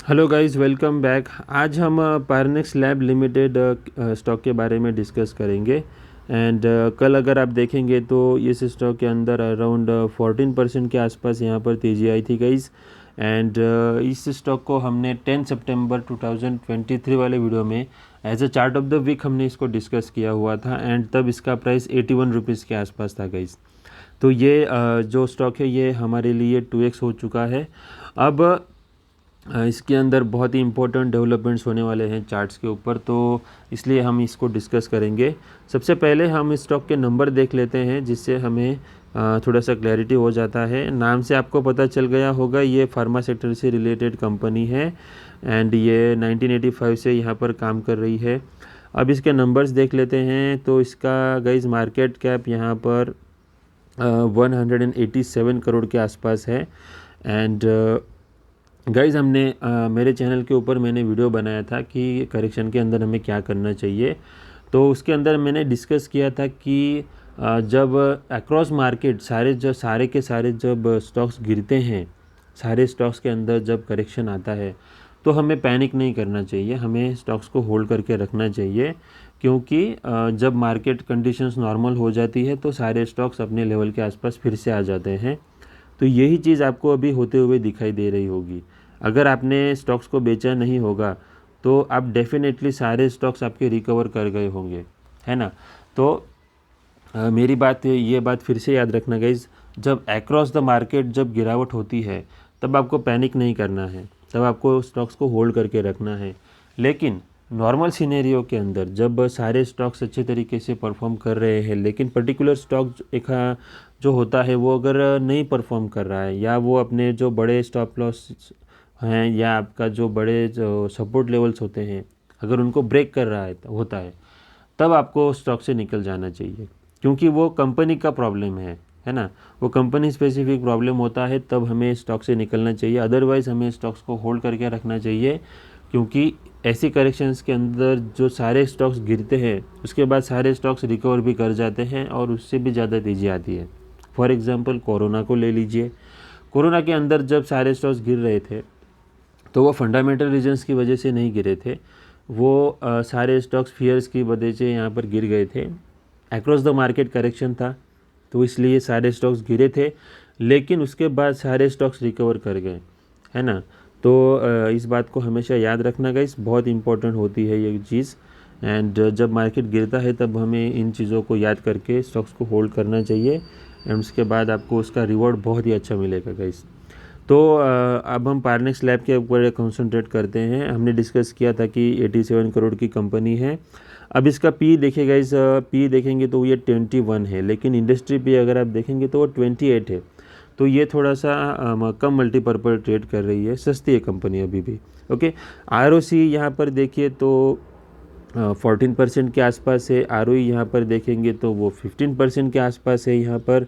Hello guys, welcome back. आज हम पायरनेक्स lab limited stock के बारे में डिस्कस करेंगे। एंड कल अगर आप देखेंगे तो इस स्टॉक के अंदर अराउंड 14% के आसपास यहाँ पर तेज़ी आई थी गाइस। एंड इस स्टॉक को हमने 10 सितंबर 2023 वाले वीडियो में as a chart of the week हमने इसको डिस्कस किया हुआ था। एंड तब इसका प्राइस 81 रुपीज़ के आसपास था गाइस। तो ये जो स्टॉक है ये हमारे लिए 2x हो चुका है। अब इसके अंदर बहुत ही इम्पोर्टेंट डेवलपमेंट्स होने वाले हैं चार्ट्स के ऊपर, तो इसलिए हम इसको डिस्कस करेंगे। सबसे पहले हम स्टॉक के नंबर देख लेते हैं, जिससे हमें थोड़ा सा क्लैरिटी हो जाता है। नाम से आपको पता चल गया होगा, ये फार्मा सेक्टर से रिलेटेड कंपनी है। एंड ये 1985 से यहाँ पर काम कर रही है। अब इसके नंबर्स देख लेते हैं। तो इसका गाइज मार्केट कैप यहाँ पर 187 करोड़ के आसपास है। एंड गाइज़ हमने मेरे चैनल के ऊपर मैंने वीडियो बनाया था कि करेक्शन के अंदर हमें क्या करना चाहिए। तो उसके अंदर मैंने डिस्कस किया था कि जब अक्रॉस मार्केट सारे के सारे जब स्टॉक्स गिरते हैं, सारे स्टॉक्स के अंदर जब करेक्शन आता है, तो हमें पैनिक नहीं करना चाहिए, हमें स्टॉक्स को होल्ड करके रखना चाहिए। क्योंकि जब मार्केट कंडीशंस नॉर्मल हो जाती है तो सारे स्टॉक्स अपने लेवल के आसपास फिर से आ जाते हैं। तो यही चीज़ आपको अभी होते हुए दिखाई दे रही होगी। अगर आपने स्टॉक्स को बेचा नहीं होगा तो आप डेफिनेटली सारे स्टॉक्स आपके रिकवर कर गए होंगे, है ना। तो मेरी बात ये बात फिर से याद रखना गाइज, जब अक्रॉस द मार्केट जब गिरावट होती है तब आपको पैनिक नहीं करना है, तब आपको स्टॉक्स को होल्ड करके रखना है। लेकिन नॉर्मल सिनेरियो के अंदर जब सारे स्टॉक्स अच्छे तरीके से परफॉर्म कर रहे हैं, लेकिन पर्टिकुलर स्टॉक एक जो होता है वो अगर नहीं परफॉर्म कर रहा है, या वो अपने जो बड़े स्टॉप लॉस हैं या आपका जो बड़े जो सपोर्ट लेवल्स होते हैं, अगर उनको ब्रेक कर रहा है होता है, तब आपको स्टॉक से निकल जाना चाहिए। क्योंकि वो कंपनी का प्रॉब्लम है ना, वो कंपनी स्पेसिफिक प्रॉब्लम होता है, तब हमें स्टॉक से निकलना चाहिए। अदरवाइज़ हमें स्टॉक्स को होल्ड करके रखना चाहिए। क्योंकि ऐसी करेक्शंस के अंदर जो सारे स्टॉक्स गिरते हैं उसके बाद सारे स्टॉक्स रिकवर भी कर जाते हैं और उससे भी ज़्यादा तेज़ी आती है। फॉर एग्ज़ाम्पल कोरोना को ले लीजिए। कोरोना के अंदर जब सारे स्टॉक्स गिर रहे थे तो वो फंडामेंटल रीजंस की वजह से नहीं गिरे थे, वो सारे स्टॉक्स फियर्स की वजह से यहाँ पर गिर गए थे। अक्रॉस द मार्केट करेक्शन था तो इसलिए सारे स्टॉक्स गिरे थे, लेकिन उसके बाद सारे स्टॉक्स रिकवर कर गए, है ना। तो इस बात को हमेशा याद रखना गाइस, बहुत इंपॉर्टेंट होती है ये चीज़। एंड जब मार्केट गिरता है तब हमें इन चीज़ों को याद करके स्टॉक्स को होल्ड करना चाहिए। एंड उसके बाद आपको उसका रिवॉर्ड बहुत ही अच्छा मिलेगा गाइस। तो अब हम पायरनेक्स लैब के ऊपर कंसंट्रेट करते हैं। हमने डिस्कस किया था कि 87 करोड़ की कंपनी है। अब इसका पी देखिएगा, इस पी देखेंगे तो ये 21 है, लेकिन इंडस्ट्री पी अगर आप देखेंगे तो वो 28 है। तो ये थोड़ा सा कम मल्टीपर्पल ट्रेड कर रही है, सस्ती है कंपनी अभी भी। ओके, ROC यहाँ पर देखिए तो 14% के आसपास है। ROE यहाँ पर देखेंगे तो वो 15% के आसपास है यहाँ पर।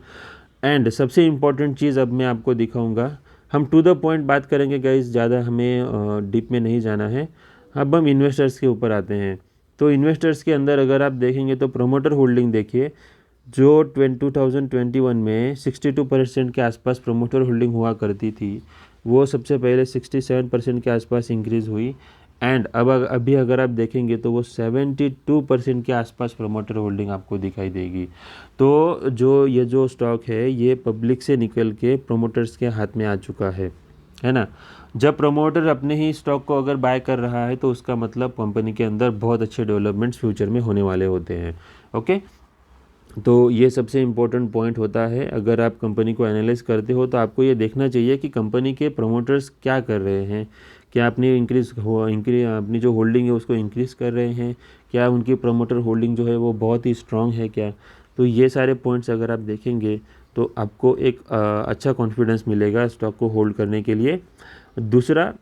एंड सबसे इम्पॉर्टेंट चीज़ अब मैं आपको दिखाऊंगा। हम टू द पॉइंट बात करेंगे गाइस, ज़्यादा हमें डीप में नहीं जाना है। अब हम इन्वेस्टर्स के ऊपर आते हैं। तो इन्वेस्टर्स के अंदर अगर आप देखेंगे तो प्रमोटर होल्डिंग देखिए, जो 2021 में 62% के आसपास प्रमोटर होल्डिंग हुआ करती थी, वो सबसे पहले 67% के आसपास इंक्रीज़ हुई। एंड अब अभी अगर आप देखेंगे तो वो 72% के आसपास प्रमोटर होल्डिंग आपको दिखाई देगी। तो जो स्टॉक है ये पब्लिक से निकल के प्रोमोटर्स के हाथ में आ चुका है ना। जब प्रमोटर अपने ही स्टॉक को अगर बाय कर रहा है तो उसका मतलब कंपनी के अंदर बहुत अच्छे डेवलपमेंट्स फ्यूचर में होने वाले होते हैं। ओके, तो ये सबसे इम्पोर्टेंट पॉइंट होता है। अगर आप कंपनी को एनालाइज करते हो तो आपको ये देखना चाहिए कि कंपनी के प्रमोटर्स क्या कर रहे हैं, क्या अपनी अपनी जो होल्डिंग है उसको इंक्रीज़ कर रहे हैं, क्या उनकी प्रमोटर होल्डिंग जो है वो बहुत ही स्ट्रांग है क्या। तो ये सारे पॉइंट्स अगर आप देखेंगे तो आपको एक अच्छा कॉन्फिडेंस मिलेगा स्टॉक को होल्ड करने के लिए। दूसरा,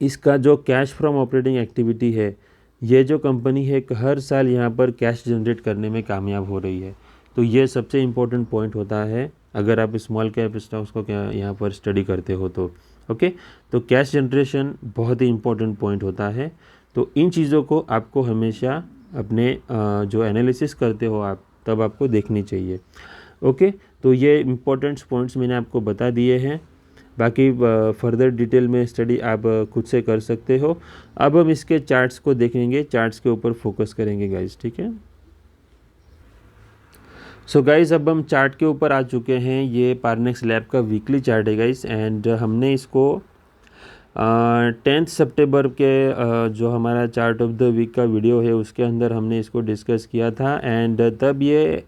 इसका जो कैश फ्रॉम ऑपरेटिंग एक्टिविटी है, ये जो कंपनी है हर साल यहाँ पर कैश जनरेट करने में कामयाब हो रही है। तो ये सबसे इम्पोर्टेंट पॉइंट होता है अगर आप स्मॉल कैप स्टॉक्स को क्या यहाँ पर स्टडी करते हो तो। ओके, तो कैश जनरेशन बहुत ही इम्पोर्टेंट पॉइंट होता है। तो इन चीज़ों को आपको हमेशा अपने जो एनालिसिस करते हो आप, तब आपको देखनी चाहिए। ओके, तो ये इम्पोर्टेंट पॉइंट्स मैंने आपको बता दिए हैं। बाकी फर्दर डिटेल में स्टडी आप खुद से कर सकते हो। अब हम इसके चार्ट्स को देखेंगे, चार्ट्स के ऊपर फोकस करेंगे गाइस, ठीक है। सो गाइस अब हम चार्ट के ऊपर आ चुके हैं। ये पारनेक्स लैब का वीकली चार्ट है गाइस, एंड हमने इसको 10 सितंबर के जो हमारा चार्ट ऑफ द वीक का वीडियो है उसके अंदर हमने इसको डिस्कस किया था, एंड तब ये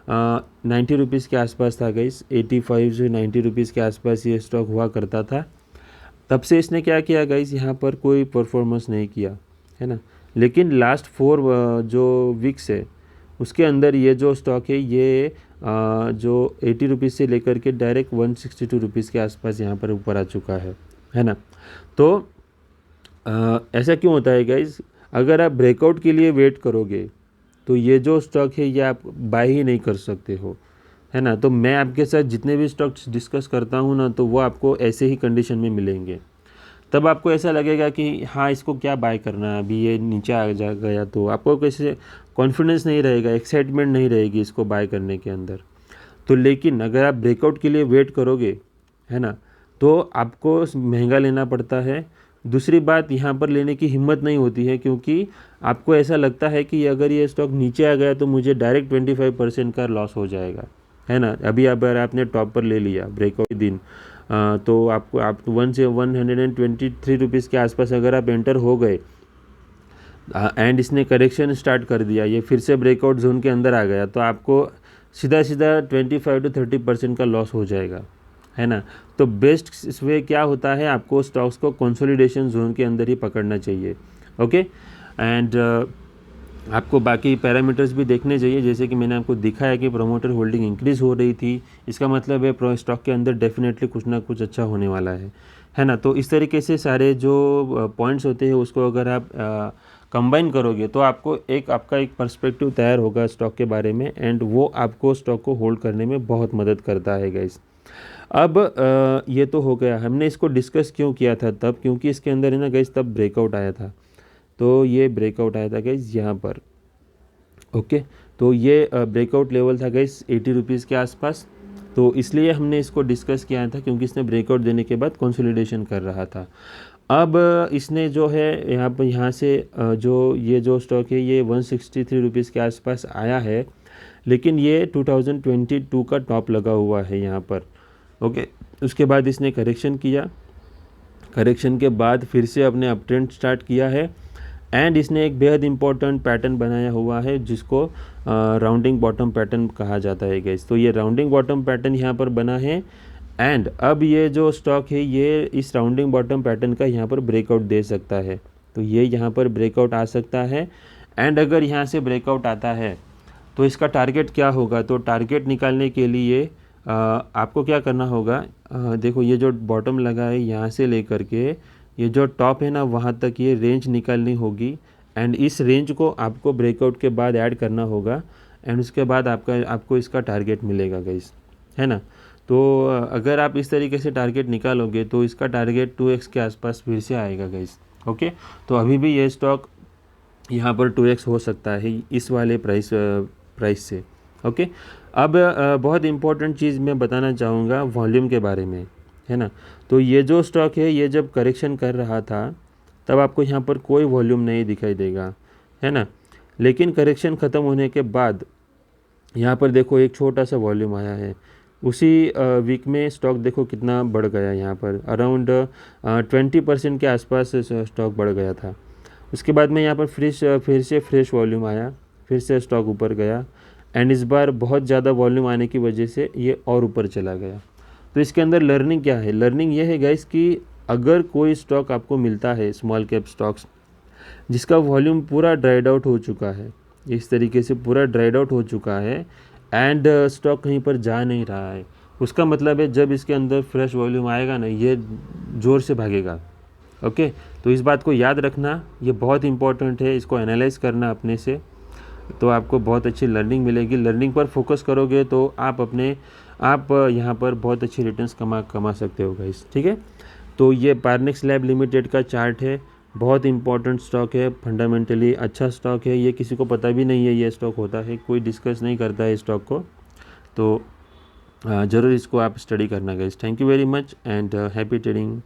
90 रुपीज़ के आसपास था गाइस, 85 से 90 रुपीज़ के आसपास ये स्टॉक हुआ करता था। तब से इसने क्या किया गाइस, यहाँ पर कोई परफॉर्मेंस नहीं किया है ना। लेकिन लास्ट 4 जो वीक्स है उसके अंदर ये जो स्टॉक है ये जो 80 रुपीज़ से लेकर के डायरेक्ट 162 रुपीज़ के आसपास यहाँ पर ऊपर आ चुका है ना। तो ऐसा क्यों होता है गाइस, अगर आप ब्रेकआउट के लिए वेट करोगे तो ये जो स्टॉक है ये आप बाय ही नहीं कर सकते हो, है ना। तो मैं आपके साथ जितने भी स्टॉक्स डिस्कस करता हूँ ना, तो वो आपको ऐसे ही कंडीशन में मिलेंगे। तब आपको ऐसा लगेगा कि हाँ इसको क्या बाय करना है, अभी ये नीचे आ जा गया तो आपको कैसे कॉन्फिडेंस नहीं रहेगा, एक्साइटमेंट नहीं रहेगी इसको बाय करने के अंदर। तो लेकिन अगर आप ब्रेकआउट के लिए वेट करोगे, है ना, तो आपको महंगा लेना पड़ता है। दूसरी बात, यहाँ पर लेने की हिम्मत नहीं होती है क्योंकि आपको ऐसा लगता है कि अगर ये स्टॉक नीचे आ गया तो मुझे डायरेक्ट 25% का लॉस हो जाएगा, है ना। अभी अगर आपने टॉप पर ले लिया ब्रेकआउट दिन तो आपको 1 से 123 रुपीज़ के आसपास अगर आप एंटर हो गए एंड इसने करेक्शन स्टार्ट कर दिया, ये फिर से ब्रेकआउट जोन के अंदर आ गया, तो आपको सीधा 25 to 30% का लॉस हो जाएगा, है ना। तो बेस्ट वे क्या होता है, आपको स्टॉक्स को कंसोलिडेशन जोन के अंदर ही पकड़ना चाहिए, ओके। एंड आपको बाकी पैरामीटर्स भी देखने चाहिए, जैसे कि मैंने आपको दिखाया कि प्रोमोटर होल्डिंग इंक्रीज़ हो रही थी, इसका मतलब है स्टॉक के अंदर डेफिनेटली कुछ ना कुछ अच्छा होने वाला है ना। तो इस तरीके से सारे जो पॉइंट्स होते हैं उसको अगर आप कंबाइन करोगे तो आपको आपका एक पर्सपेक्टिव तैयार होगा स्टॉक के बारे में, एंड वो आपको स्टॉक को होल्ड करने में बहुत मदद करता है गाइस। अब ये तो हो गया, हमने इसको डिस्कस क्यों किया था तब, क्योंकि इसके अंदर है ना गाइस तब ब्रेकआउट आया था। तो ये ब्रेकआउट आया था गाइस यहाँ पर, ओके। तो ये ब्रेकआउट लेवल था गाइस 80 रुपीज़ के आसपास, तो इसलिए हमने इसको डिस्कस किया था क्योंकि इसने ब्रेकआउट देने के बाद कंसोलिडेशन कर रहा था। अब इसने जो है यहाँ से ये जो स्टॉक है ये 163 रुपीज़ के आसपास आया है, लेकिन ये 2022 का टॉप लगा हुआ है यहाँ पर, ओके। उसके बाद इसने करेक्शन किया, करेक्शन के बाद फिर से अपने अप ट्रेंड स्टार्ट किया है, एंड इसने एक बेहद इंपॉर्टेंट पैटर्न बनाया हुआ है जिसको राउंडिंग बॉटम पैटर्न कहा जाता है गाइस। तो ये राउंडिंग बॉटम पैटर्न यहाँ पर बना है, एंड अब ये जो स्टॉक है ये इस राउंडिंग बॉटम पैटर्न का यहाँ पर ब्रेकआउट दे सकता है। तो ये यहाँ पर ब्रेकआउट आ सकता है, एंड अगर यहाँ से ब्रेकआउट आता है तो इसका टारगेट क्या होगा, तो टारगेट निकालने के लिए आपको क्या करना होगा, देखो ये जो बॉटम लगा है यहाँ से लेकर के ये जो टॉप है ना वहाँ तक ये रेंज निकालनी होगी, एंड इस रेंज को आपको ब्रेकआउट के बाद ऐड करना होगा, एंड उसके बाद आपको इसका टारगेट मिलेगा गाइस, है ना। तो अगर आप इस तरीके से टारगेट निकालोगे तो इसका टारगेट 2x के आसपास फिर से आएगा गाइस, ओके। तो अभी भी ये स्टॉक यहाँ पर 2x हो सकता है इस वाले प्राइस से, ओके। अब बहुत इम्पोर्टेंट चीज़ मैं बताना चाहूँगा वॉल्यूम के बारे में, है ना। तो ये जो स्टॉक है ये जब करेक्शन कर रहा था तब आपको यहाँ पर कोई वॉल्यूम नहीं दिखाई देगा, है ना। लेकिन करेक्शन ख़त्म होने के बाद यहाँ पर देखो एक छोटा सा वॉल्यूम आया है, उसी वीक में स्टॉक देखो कितना बढ़ गया, यहाँ पर अराउंड 20% के आसपास स्टॉक बढ़ गया था। उसके बाद में यहाँ पर फिर से फ्रेश वॉल्यूम आया, फिर से स्टॉक ऊपर गया, एंड इस बार बहुत ज़्यादा वॉल्यूम आने की वजह से ये और ऊपर चला गया। तो इसके अंदर लर्निंग क्या है, लर्निंग ये है गाइस कि अगर कोई स्टॉक आपको मिलता है स्मॉल कैप स्टॉक्स जिसका वॉल्यूम पूरा ड्राइड आउट हो चुका है, इस तरीके से पूरा ड्राइड आउट हो चुका है, एंड स्टॉक कहीं पर जा नहीं रहा है, उसका मतलब है जब इसके अंदर फ्रेश वॉल्यूम आएगा ना ये ज़ोर से भागेगा, ओके। तो इस बात को याद रखना, ये बहुत इंपॉर्टेंट है, इसको एनालाइज करना अपने से, तो आपको बहुत अच्छी लर्निंग मिलेगी। लर्निंग पर फोकस करोगे तो आप यहाँ पर बहुत अच्छी रिटर्न्स कमा सकते हो गाइस, ठीक है। तो ये पारनेक्स लैब लिमिटेड का चार्ट है, बहुत इंपॉर्टेंट स्टॉक है, फंडामेंटली अच्छा स्टॉक है, ये किसी को पता भी नहीं है ये स्टॉक होता है, कोई डिस्कस नहीं करता है स्टॉक को। तो ज़रूर इसको आप स्टडी करना guys. Thank you very much and happy trading.